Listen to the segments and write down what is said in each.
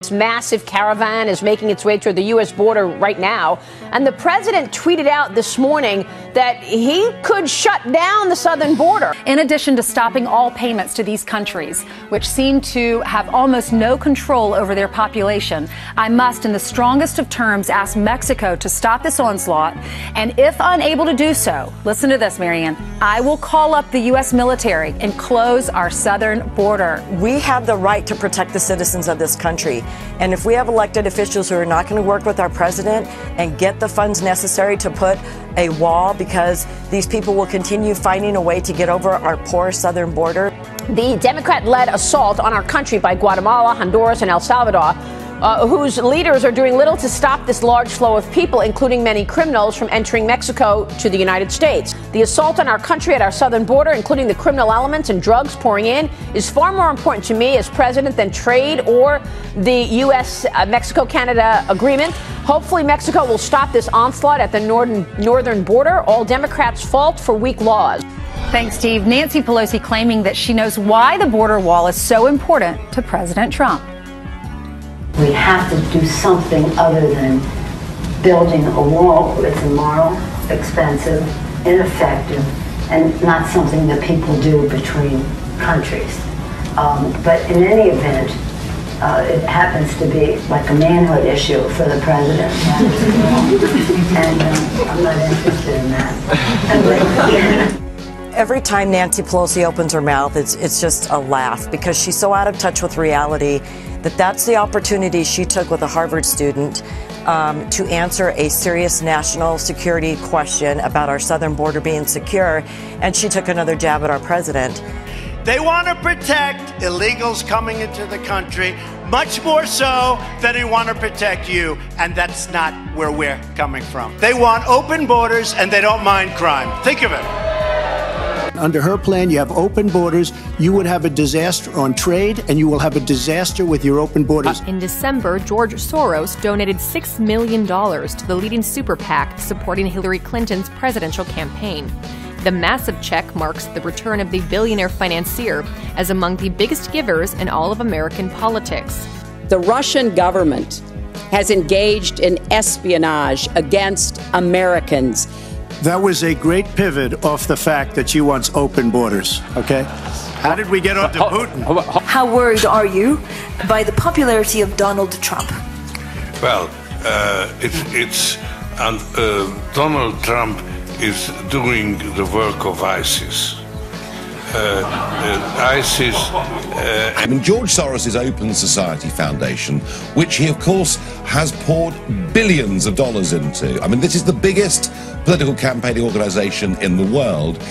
This massive caravan is making its way toward the U.S. border right now, and the president tweeted out this morning that he could shut down the southern border. In addition to stopping all payments to these countries, which seem to have almost no control over their population, I must, in the strongest of terms, ask Mexico to stop this onslaught. And if unable to do so, listen to this, Marianne, I will call up the U.S. military and close our southern border. We have the right to protect the citizens of this country. And if we have elected officials who are not going to work with our president and get the funds necessary to put a wall, because these people will continue finding a way to get over our poor southern border. The Democrat-led assault on our country by Guatemala, Honduras, and El Salvador, whose leaders are doing little to stop this large flow of people, including many criminals, from entering Mexico to the United States. The assault on our country at our southern border, including the criminal elements and drugs pouring in, is far more important to me as president than trade or the U.S.-Mexico-Canada agreement. Hopefully, Mexico will stop this onslaught at the northern border. All Democrats' fault for weak laws. Thanks, Steve. Nancy Pelosi claiming that she knows why the border wall is so important to President Trump. We have to do something other than building a wall. It's immoral, expensive, ineffective, and not something that people do between countries. But in any event, it happens to be like a manhood issue for the president. And I'm not interested in that. Every time Nancy Pelosi opens her mouth, it's just a laugh, because she's so out of touch with reality that that's the opportunity she took with a Harvard student to answer a serious national security question about our southern border being secure, and she took another jab at our president. They want to protect illegals coming into the country much more so than they want to protect you, and that's not where we're coming from. They want open borders, and they don't mind crime. Think of it. Under her plan, you have open borders. You would have a disaster on trade, and you will have a disaster with your open borders. In December, George Soros donated $6 million to the leading super PAC supporting Hillary Clinton's presidential campaign. The massive check marks the return of the billionaire financier as among the biggest givers in all of American politics. The Russian government has engaged in espionage against Americans. That was a great pivot off the fact that she wants open borders, okay? How did we get onto Putin? How worried are you by the popularity of Donald Trump? Well, Donald Trump is doing the work of ISIS. I mean, George Soros' Open Society Foundation, which he, of course, has poured billions of dollars into. I mean, this is the biggest political campaigning organization in the world.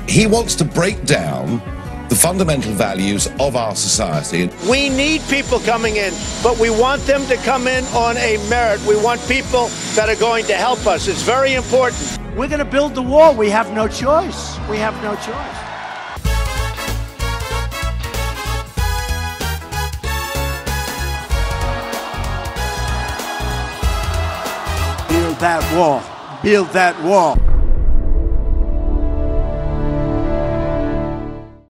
He wants to break down the fundamental values of our society. We need people coming in, but we want them to come in on a merit. We want people that are going to help us. It's very important. We're going to build the wall. We have no choice. We have no choice. Build that wall. Build that wall.